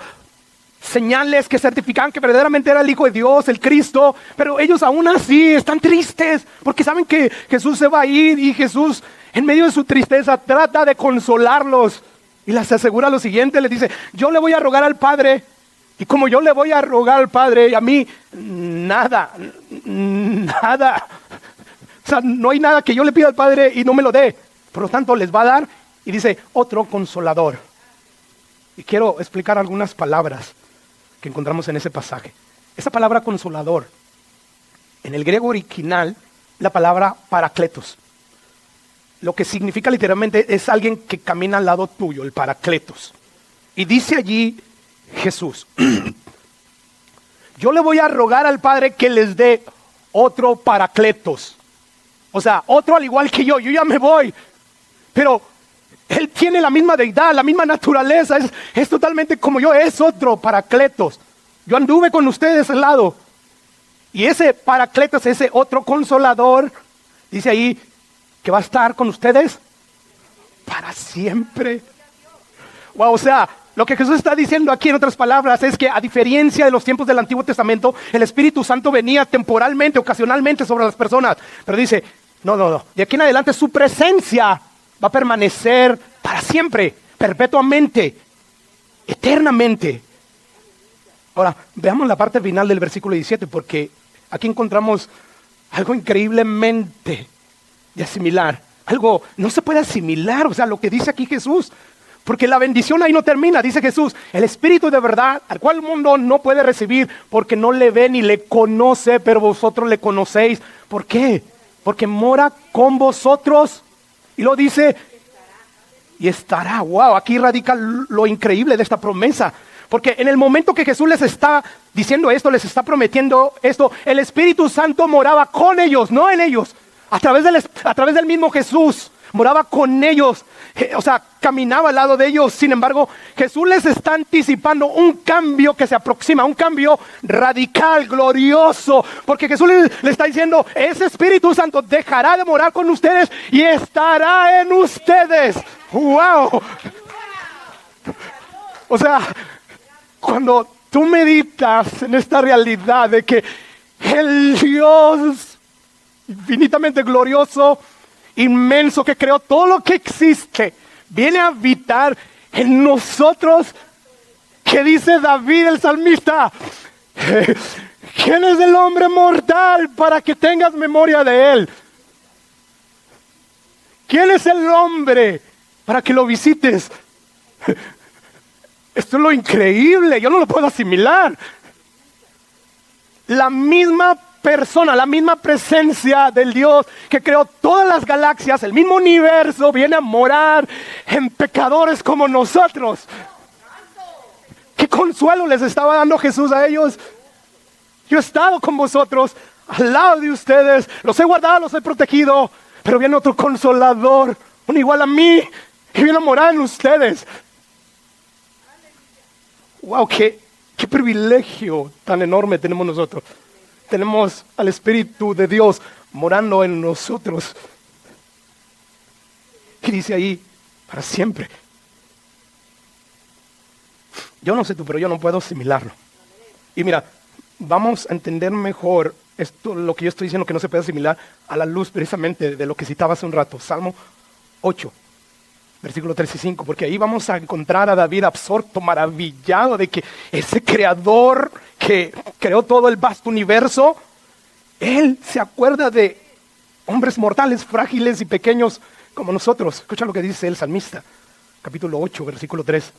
señales que certificaban que verdaderamente era el Hijo de Dios, el Cristo, pero ellos aún así están tristes porque saben que Jesús se va a ir y Jesús en medio de su tristeza trata de consolarlos y les asegura lo siguiente, les dice, yo le voy a rogar al Padre y como yo le voy a rogar al Padre, a mí nada, o sea, no hay nada que yo le pida al Padre y no me lo dé, por lo tanto les va a dar y dice otro consolador. Y quiero explicar algunas palabras que encontramos en ese pasaje. Esa palabra consolador En el griego original, la palabra paracletos, lo que significa literalmente es alguien que camina al lado tuyo, el paracletos. Y dice allí Jesús, yo le voy a rogar al Padre que les dé otro paracletos. O sea, otro al igual que yo ya me voy. Pero Él tiene la misma deidad, la misma naturaleza, es totalmente como yo, es otro paracletos. Yo anduve con ustedes al lado. Y ese paracletos, ese otro consolador, dice ahí que va a estar con ustedes para siempre. Wow, o sea, lo que Jesús está diciendo aquí en otras palabras es que a diferencia de los tiempos del Antiguo Testamento, el Espíritu Santo venía temporalmente, ocasionalmente sobre las personas. Pero dice, no, de aquí en adelante su presencia va a permanecer para siempre, perpetuamente, eternamente. Ahora, veamos la parte final del versículo 17, porque aquí encontramos algo increíblemente de asimilar. Algo no se puede asimilar, o sea, lo que dice aquí Jesús. Porque la bendición ahí no termina, dice Jesús, el Espíritu de verdad, al cual el mundo no puede recibir porque no le ve ni le conoce, pero vosotros le conocéis. ¿Por qué? Porque mora con vosotros. Y lo dice, y estará. Wow, aquí radica lo increíble de esta promesa. Porque en el momento que Jesús les está diciendo esto, les está prometiendo esto, el Espíritu Santo moraba con ellos, no en ellos. A través del mismo Jesús. Moraba con ellos, o sea, caminaba al lado de ellos. Sin embargo, Jesús les está anticipando un cambio que se aproxima, un cambio radical, glorioso. Porque Jesús le está diciendo, ese Espíritu Santo dejará de morar con ustedes y estará en ustedes. ¡Wow! O sea, cuando tú meditas en esta realidad de que el Dios infinitamente glorioso, inmenso, que creó todo lo que existe, viene a habitar en nosotros. ¿Qué dice David el salmista? ¿Quién es el hombre mortal para que tengas memoria de él? ¿Quién es el hombre para que lo visites? Esto es lo increíble, yo no lo puedo asimilar. La misma persona, la misma presencia del Dios que creó todas las galaxias, el mismo universo, viene a morar en pecadores como nosotros. ¿Qué consuelo les estaba dando Jesús a ellos? Yo he estado con vosotros, al lado de ustedes, los he guardado, los he protegido, pero viene otro consolador, un igual a mí, que viene a morar en ustedes. Wow, qué privilegio tan enorme tenemos nosotros. Tenemos al Espíritu de Dios morando en nosotros. Y dice ahí, para siempre. Yo no sé tú, pero yo no puedo asimilarlo. Y mira, vamos a entender mejor esto, lo que yo estoy diciendo que no se puede asimilar, a la luz precisamente de lo que citaba hace un rato. Salmo 8, versículos 3 y 5, porque ahí vamos a encontrar a David absorto, maravillado de que ese creador que creó todo el vasto universo, él se acuerda de hombres mortales, frágiles y pequeños como nosotros. Escucha lo que dice el salmista, capítulo 8, versículo 3.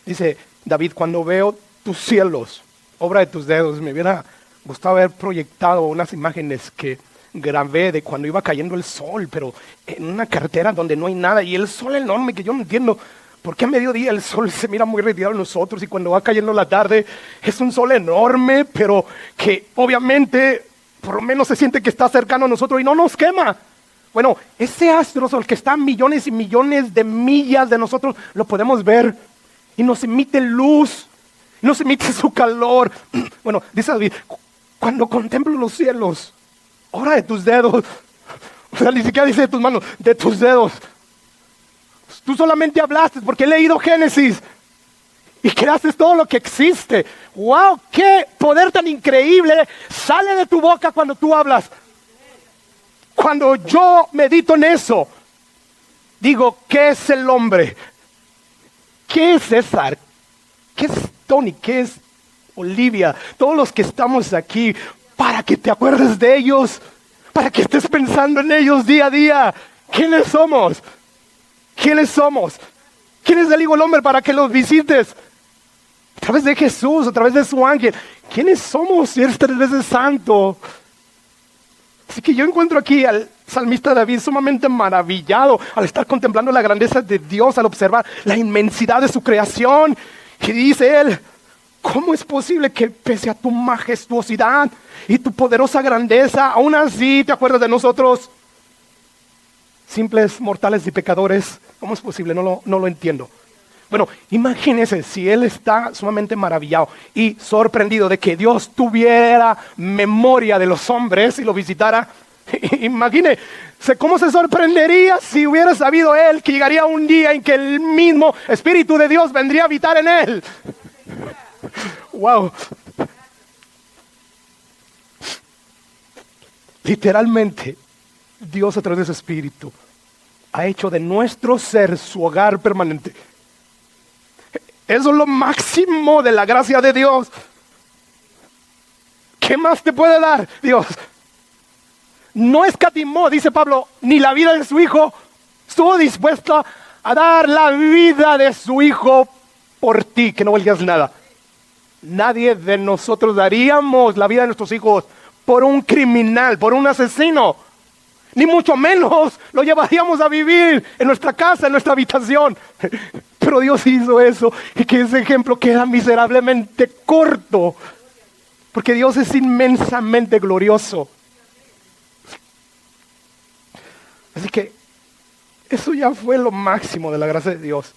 Dice David, cuando veo tus cielos, obra de tus dedos, me hubiera gustado haber proyectado unas imágenes que grabé de cuando iba cayendo el sol, pero en una carretera donde no hay nada, y el sol enorme que yo no entiendo por qué a mediodía el sol se mira muy retirado en nosotros y cuando va cayendo la tarde es un sol enorme, pero que obviamente por lo menos se siente que está cercano a nosotros y no nos quema. Bueno, ese astro sol que está a millones y millones de millas de nosotros, lo podemos ver y nos emite luz, nos emite su calor. Bueno, dice David, cuando contemplo los cielos, obra de tus dedos, o sea, ni siquiera dice de tus manos, de tus dedos. Tú solamente hablaste porque he leído Génesis y creaste todo lo que existe. ¡Wow! ¡Qué poder tan increíble sale de tu boca cuando tú hablas! Cuando yo medito en eso, digo, ¿qué es el hombre? ¿Qué es César? ¿Qué es Tony? ¿Qué es Olivia? Todos los que estamos aquí, para que te acuerdes de ellos, para que estés pensando en ellos día a día. ¿Quiénes somos? ¿Quiénes somos? ¿Quién es el Hijo del Hombre para que los visites? A través de Jesús, a través de su ángel. ¿Quiénes somos si eres 3 veces santo? Así que yo encuentro aquí al salmista David sumamente maravillado al estar contemplando la grandeza de Dios, al observar la inmensidad de su creación. Y dice él, ¿cómo es posible que pese a tu majestuosidad y tu poderosa grandeza, aún así te acuerdas de nosotros, simples mortales y pecadores? ¿Cómo es posible? No lo entiendo. Bueno, imagínese si él está sumamente maravillado y sorprendido de que Dios tuviera memoria de los hombres y lo visitara. Imagínese cómo se sorprendería si hubiera sabido él que llegaría un día en que el mismo Espíritu de Dios vendría a habitar en él. Wow. Literalmente, Dios a través de su Espíritu ha hecho de nuestro ser su hogar permanente. Eso es lo máximo de la gracia de Dios. ¿Qué más te puede dar Dios? No escatimó, dice Pablo, ni la vida de su Hijo. Estuvo dispuesto a dar la vida de su Hijo por ti, que no valías nada. Nadie de nosotros daríamos la vida de nuestros hijos por un criminal, por un asesino. Ni mucho menos lo llevaríamos a vivir en nuestra casa, en nuestra habitación. Pero Dios hizo eso y que ese ejemplo queda miserablemente corto. Porque Dios es inmensamente glorioso. Así que eso ya fue lo máximo de la gracia de Dios.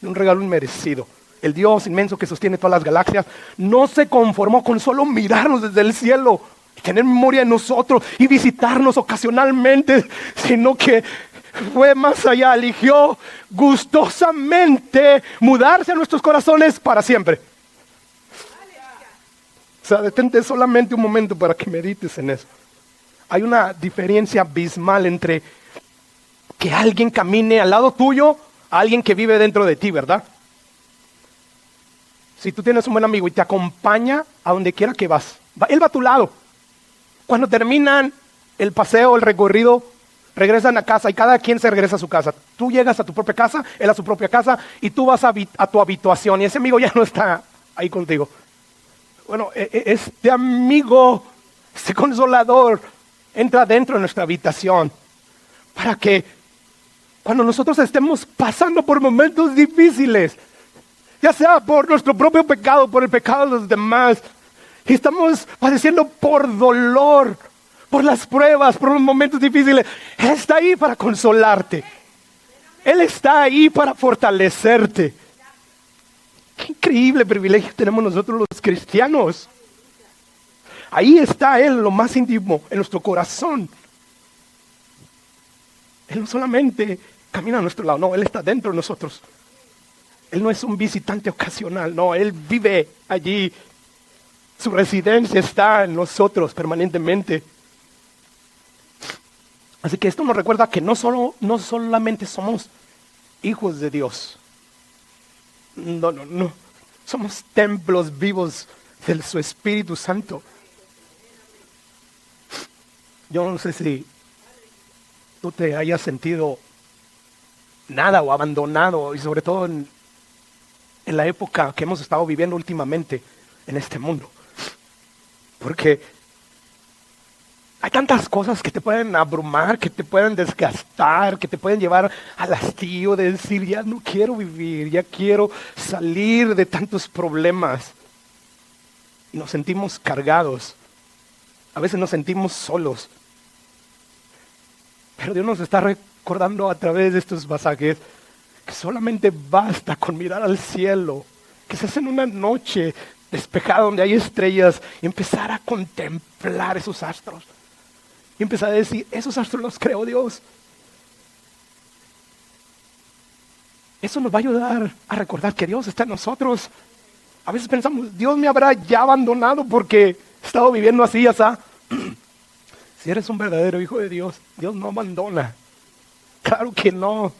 De un regalo inmerecido. El Dios inmenso que sostiene todas las galaxias no se conformó con solo mirarnos desde el cielo, tener memoria de nosotros y visitarnos ocasionalmente, sino que fue más allá, eligió gustosamente mudarse a nuestros corazones para siempre. O sea, detente solamente un momento para que medites en eso. Hay una diferencia abismal entre que alguien camine al lado tuyo a alguien que vive dentro de ti, ¿verdad? Si tú tienes un buen amigo y te acompaña a donde quiera que vas, él va a tu lado. Cuando terminan el paseo, el recorrido, regresan a casa y cada quien se regresa a su casa. Tú llegas a tu propia casa, él a su propia casa y tú vas a tu habitación y ese amigo ya no está ahí contigo. Bueno, este amigo, este consolador, entra dentro de nuestra habitación para que cuando nosotros estemos pasando por momentos difíciles, ya sea por nuestro propio pecado, por el pecado de los demás, y estamos padeciendo por dolor, por las pruebas, por los momentos difíciles, Él está ahí para consolarte. Él está ahí para fortalecerte. Qué increíble privilegio tenemos nosotros los cristianos. Ahí está Él, lo más íntimo, en nuestro corazón. Él no solamente camina a nuestro lado, no, Él está dentro de nosotros. Él no es un visitante ocasional, no, Él vive allí. Su residencia está en nosotros permanentemente. Así que esto nos recuerda que no solamente somos hijos de Dios. No. Somos templos vivos de su Espíritu Santo. Yo no sé si tú te hayas sentido nada o abandonado, y sobre todo en la época que hemos estado viviendo últimamente en este mundo. Porque hay tantas cosas que te pueden abrumar, que te pueden desgastar, que te pueden llevar al hastío de decir, ya no quiero vivir, ya quiero salir de tantos problemas. Y nos sentimos cargados. A veces nos sentimos solos. Pero Dios nos está recordando a través de estos pasajes que solamente basta con mirar al cielo, que se hace en una noche despejada donde hay estrellas y empezar a contemplar esos astros. Y empezar a decir, esos astros los creó Dios. Eso nos va a ayudar a recordar que Dios está en nosotros. A veces pensamos, Dios me habrá ya abandonado porque he estado viviendo así, así. Si eres un verdadero hijo de Dios, Dios no abandona. Claro que no.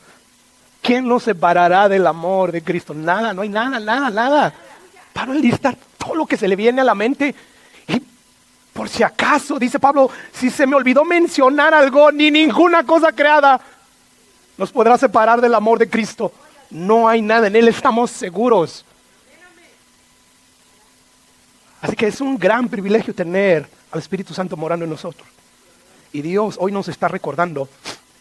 ¿Quién nos separará del amor de Cristo? Nada, no hay nada. Pablo enlista todo lo que se le viene a la mente. Y por si acaso, dice Pablo, si se me olvidó mencionar algo, ni ninguna cosa creada nos podrá separar del amor de Cristo. No hay nada, en Él estamos seguros. Así que es un gran privilegio tener al Espíritu Santo morando en nosotros. Y Dios hoy nos está recordando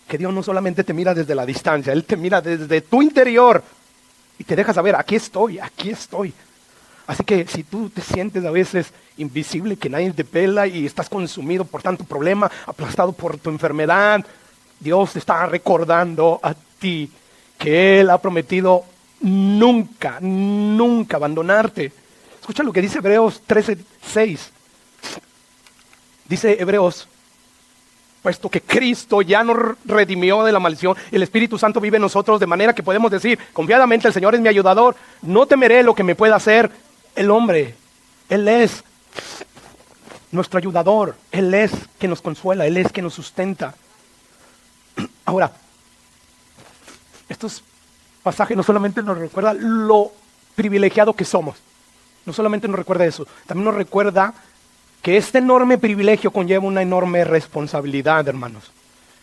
que Dios no solamente te mira desde la distancia, Él te mira desde tu interior y te deja saber, aquí estoy, aquí estoy. Así que si tú te sientes a veces invisible, que nadie te pela y estás consumido por tanto problema, aplastado por tu enfermedad, Dios te está recordando a ti que Él ha prometido nunca, nunca abandonarte. Escucha lo que dice Hebreos 13:6. Dice Hebreos: puesto que Cristo ya nos redimió de la maldición, el Espíritu Santo vive en nosotros, de manera que podemos decir confiadamente, el Señor es mi ayudador, no temeré lo que me pueda hacer el hombre. Él es nuestro ayudador, Él es quien nos consuela, Él es quien nos sustenta. Ahora, estos pasajes no solamente nos recuerdan lo privilegiado que somos, no solamente nos recuerda eso, también nos recuerda que este enorme privilegio conlleva una enorme responsabilidad, hermanos.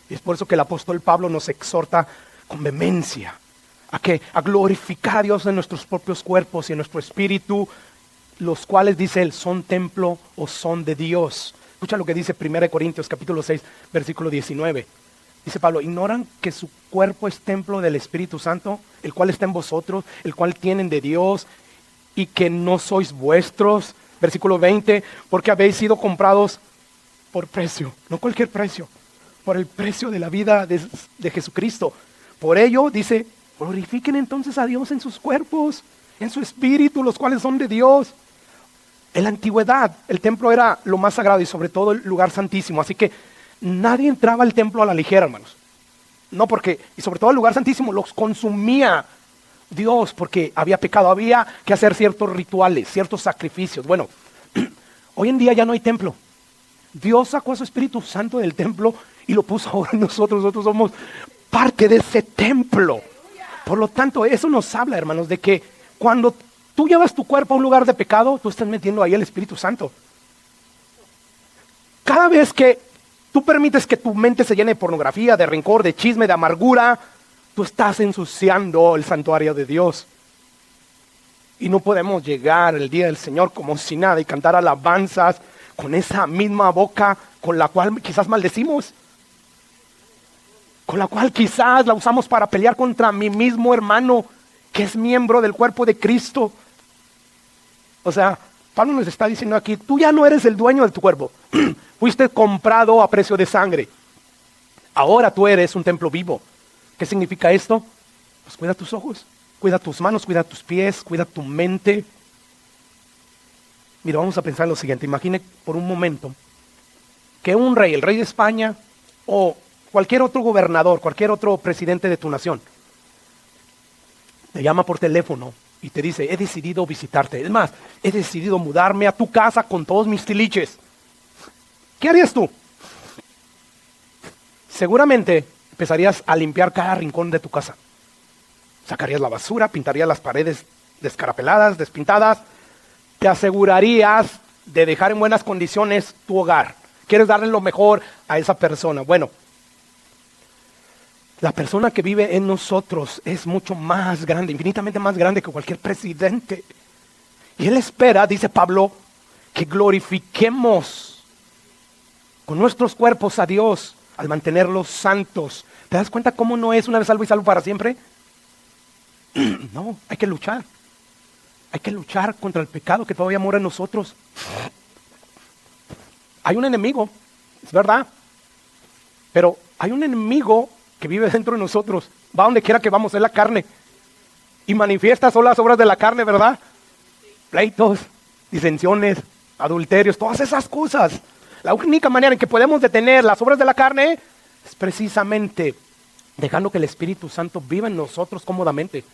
Y es por eso que el apóstol Pablo nos exhorta con vehemencia a glorificar a Dios en nuestros propios cuerpos y en nuestro espíritu, los cuales, dice él, son templo o son de Dios. Escucha lo que dice 1 Corintios capítulo 6, versículo 19. Dice Pablo: ¿ignoran que su cuerpo es templo del Espíritu Santo, el cual está en vosotros, el cual tienen de Dios, y que no sois vuestros? Versículo 20, porque habéis sido comprados por precio, no cualquier precio, por el precio de la vida de Jesucristo. Por ello, dice, glorifiquen entonces a Dios en sus cuerpos, en su espíritu, los cuales son de Dios. En la antigüedad, el templo era lo más sagrado y sobre todo el lugar santísimo, así que nadie entraba al templo a la ligera, hermanos. No, porque, y sobre todo el lugar santísimo, los consumía Dios, porque había pecado, había que hacer ciertos rituales, ciertos sacrificios. Bueno, hoy en día ya no hay templo. Dios sacó a su Espíritu Santo del templo y lo puso ahora en nosotros. Nosotros somos parte de ese templo. Por lo tanto, eso nos habla, hermanos, de que cuando tú llevas tu cuerpo a un lugar de pecado, tú estás metiendo ahí el Espíritu Santo. Cada vez que tú permites que tu mente se llene de pornografía, de rencor, de chisme, de amargura, tú estás ensuciando el santuario de Dios. Y no podemos llegar el día del Señor como si nada y cantar alabanzas con esa misma boca con la cual quizás maldecimos, con la cual quizás la usamos para pelear contra mi mismo hermano que es miembro del cuerpo de Cristo. O sea, Pablo nos está diciendo aquí: tú ya no eres el dueño de tu cuerpo, fuiste comprado a precio de sangre, ahora tú eres un templo vivo. ¿Qué significa esto? Pues cuida tus ojos, cuida tus manos, cuida tus pies, cuida tu mente. Mira, vamos a pensar en lo siguiente. Imagine por un momento que un rey, el rey de España o cualquier otro gobernador, cualquier otro presidente de tu nación, te llama por teléfono y te dice: he decidido visitarte. Es más, he decidido mudarme a tu casa con todos mis tiliches. ¿Qué harías tú? Seguramente empezarías a limpiar cada rincón de tu casa. Sacarías la basura, pintarías las paredes descarapeladas, despintadas. Te asegurarías de dejar en buenas condiciones tu hogar. Quieres darle lo mejor a esa persona. Bueno, la persona que vive en nosotros es mucho más grande, infinitamente más grande que cualquier presidente. Y Él espera, dice Pablo, que glorifiquemos con nuestros cuerpos a Dios al mantenerlos santos. ¿Te das cuenta cómo no es una vez salvo y salvo para siempre? No, hay que luchar. Hay que luchar contra el pecado que todavía mora en nosotros. Hay un enemigo, es verdad, pero hay un enemigo que vive dentro de nosotros. Va donde quiera que vamos, es la carne. Y manifiesta son las obras de la carne, ¿verdad? Pleitos, disensiones, adulterios, todas esas cosas. La única manera en que podemos detener las obras de la carne es precisamente dejando que el Espíritu Santo viva en nosotros cómodamente.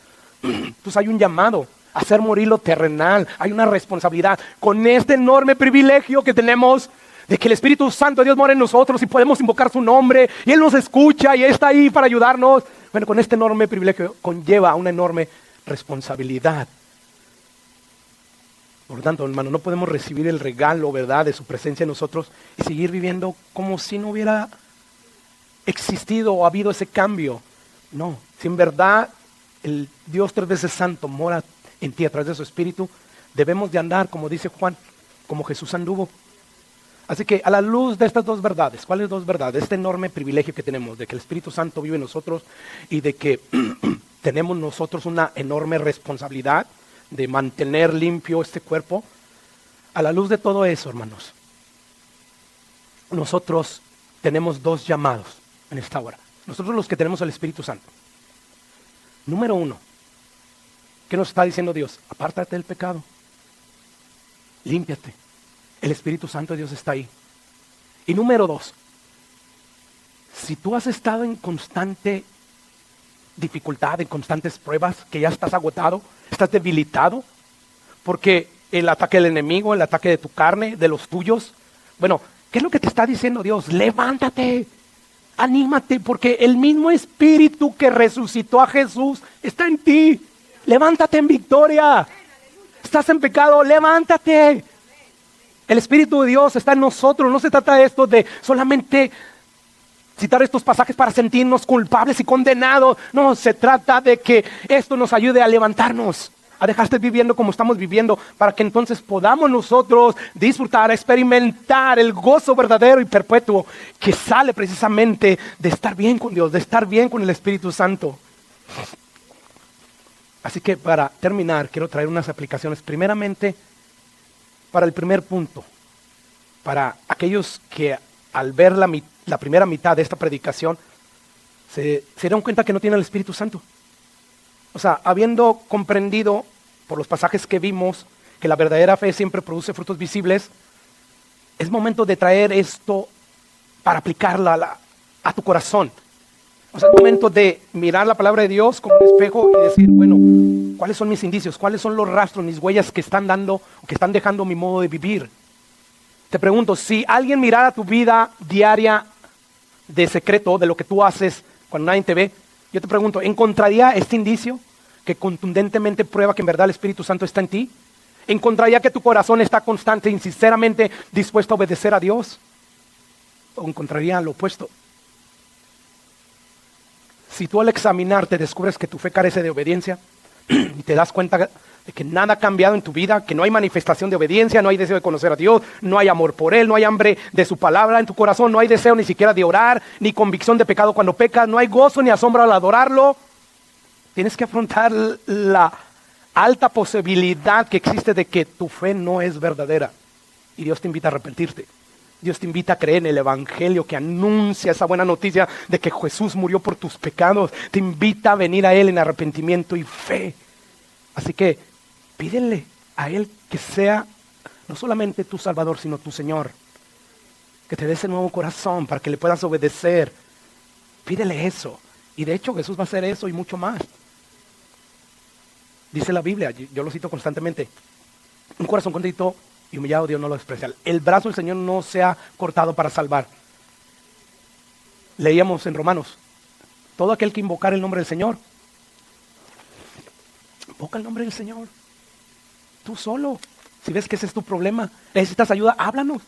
Entonces hay un llamado a hacer morir lo terrenal. Hay una responsabilidad con este enorme privilegio que tenemos de que el Espíritu Santo de Dios mora en nosotros y podemos invocar su nombre y Él nos escucha y está ahí para ayudarnos. Bueno, con este enorme privilegio conlleva una enorme responsabilidad. Por lo tanto, hermano, no podemos recibir el regalo, ¿verdad?, de su presencia en nosotros y seguir viviendo como si no hubiera existido o habido ese cambio. No, si en verdad el Dios 3 veces santo mora en ti a través de su Espíritu, debemos de andar, como dice Juan, como Jesús anduvo. Así que a la luz de estas dos verdades, ¿cuáles dos verdades? Este enorme privilegio que tenemos de que el Espíritu Santo vive en nosotros y de que tenemos nosotros una enorme responsabilidad de mantener limpio este cuerpo. A la luz de todo eso, hermanos, nosotros tenemos dos llamados en esta hora. Nosotros los que tenemos el Espíritu Santo. Número uno, ¿qué nos está diciendo Dios? Apártate del pecado, límpiate. El Espíritu Santo de Dios está ahí. Y número dos, si tú has estado en constante dificultad, en constantes pruebas, que ya estás agotado, estás debilitado, porque el ataque del enemigo, el ataque de tu carne, de los tuyos, bueno, ¿qué es lo que te está diciendo Dios? Levántate, anímate, porque el mismo Espíritu que resucitó a Jesús está en ti. Levántate en victoria. Estás en pecado, levántate. El Espíritu de Dios está en nosotros. No se trata de esto de solamente citar estos pasajes para sentirnos culpables y condenados. No, se trata de que esto nos ayude a levantarnos, a dejar de estar viviendo como estamos viviendo, para que entonces podamos nosotros disfrutar, experimentar el gozo verdadero y perpetuo que sale precisamente de estar bien con Dios, de estar bien con el Espíritu Santo. Así que para terminar, quiero traer unas aplicaciones. Primeramente, para el primer punto, para aquellos que al ver la primera mitad de esta predicación se dieron cuenta que no tienen el Espíritu Santo. O sea, habiendo comprendido por los pasajes que vimos que la verdadera fe siempre produce frutos visibles, es momento de traer esto para aplicarla a tu corazón. O sea, es momento de mirar la palabra de Dios como un espejo y decir, bueno, ¿cuáles son mis indicios? ¿Cuáles son los rastros, mis huellas que están dando, que están dejando mi modo de vivir? Te pregunto, si alguien mirara tu vida diaria de secreto, de lo que tú haces cuando nadie te ve, yo te pregunto, ¿encontraría este indicio que contundentemente prueba que en verdad el Espíritu Santo está en ti? ¿Encontraría que tu corazón está constante y sinceramente dispuesto a obedecer a Dios? ¿O encontraría lo opuesto? Si tú al examinarte descubres que tu fe carece de obediencia y te das cuenta de que nada ha cambiado en tu vida, que no hay manifestación de obediencia, no hay deseo de conocer a Dios, no hay amor por Él, no hay hambre de su palabra en tu corazón, no hay deseo ni siquiera de orar, ni convicción de pecado cuando pecas, no hay gozo ni asombro al adorarlo, tienes que afrontar la alta posibilidad que existe de que tu fe no es verdadera. Y Dios te invita a arrepentirte. Dios te invita a creer en el Evangelio que anuncia esa buena noticia de que Jesús murió por tus pecados. Te invita a venir a Él en arrepentimiento y fe. Así que pídele a Él que sea no solamente tu Salvador, sino tu Señor. Que te dé ese nuevo corazón para que le puedas obedecer. Pídele eso. Y de hecho Jesús va a hacer eso y mucho más. Dice la Biblia, yo lo cito constantemente, un corazón contrito y humillado Dios no lo desprecia. El brazo del Señor no se ha cortado para salvar. Leíamos en Romanos, todo aquel que invocar el nombre del Señor, invoca el nombre del Señor. Tú solo. Si ves que ese es tu problema, necesitas ayuda, háblanos.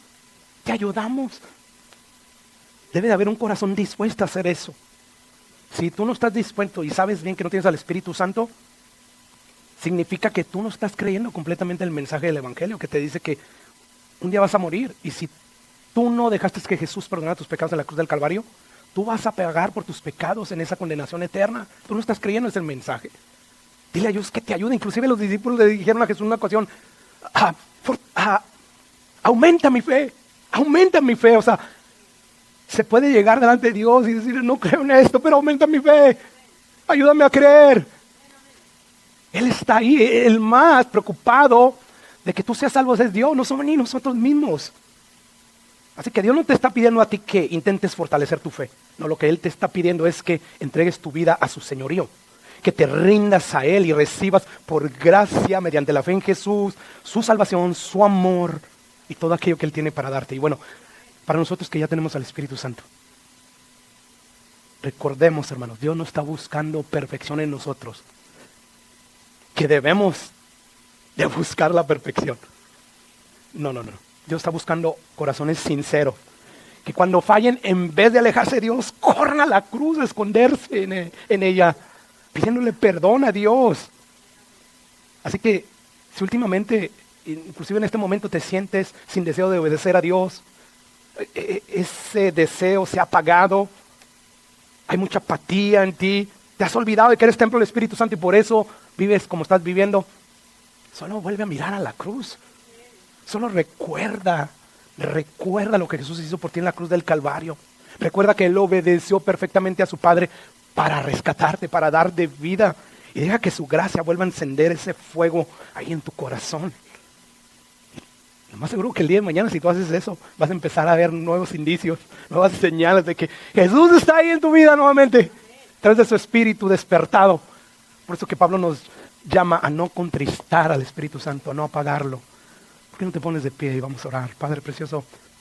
Te ayudamos. Debe de haber un corazón dispuesto a hacer eso. Si tú no estás dispuesto y sabes bien que no tienes al Espíritu Santo, significa que tú no estás creyendo completamente el mensaje del Evangelio que te dice que un día vas a morir. Y si tú no dejaste que Jesús perdonara tus pecados en la cruz del Calvario, tú vas a pagar por tus pecados en esa condenación eterna. Tú no estás creyendo ese mensaje. Dile a Dios que te ayude. Inclusive los discípulos le dijeron a Jesús en una ocasión, aumenta mi fe, aumenta mi fe. O sea, se puede llegar delante de Dios y decir, no creo en esto, pero aumenta mi fe, ayúdame a creer. Él está ahí. El más preocupado de que tú seas salvo es Dios, no somos ni nosotros mismos. Así que Dios no te está pidiendo a ti que intentes fortalecer tu fe. No, lo que Él te está pidiendo es que entregues tu vida a su señorío, que te rindas a Él y recibas por gracia, mediante la fe en Jesús, su salvación, su amor y todo aquello que Él tiene para darte. Y bueno, para nosotros que ya tenemos al Espíritu Santo, recordemos, hermanos, Dios no está buscando perfección en nosotros, que debemos de buscar la perfección. No. Dios está buscando corazones sinceros, que cuando fallen, en vez de alejarse de Dios, corran a la cruz a esconderse en ella, pidiéndole perdón a Dios. Así que si últimamente, inclusive en este momento, te sientes sin deseo de obedecer a Dios, ese deseo se ha apagado, hay mucha apatía en ti, te has olvidado de que eres templo del Espíritu Santo y por eso vives como estás viviendo, solo vuelve a mirar a la cruz. Solo recuerda lo que Jesús hizo por ti en la cruz del Calvario. Recuerda que Él obedeció perfectamente a su Padre para rescatarte, para darte vida. Y deja que su gracia vuelva a encender ese fuego ahí en tu corazón. Lo más seguro que el día de mañana, si tú haces eso, vas a empezar a ver nuevos indicios, nuevas señales de que Jesús está ahí en tu vida nuevamente, a través de su Espíritu despertado. Por eso que Pablo nos llama a no contristar al Espíritu Santo, a no apagarlo. ¿Por qué no te pones de pie y vamos a orar? Padre precioso,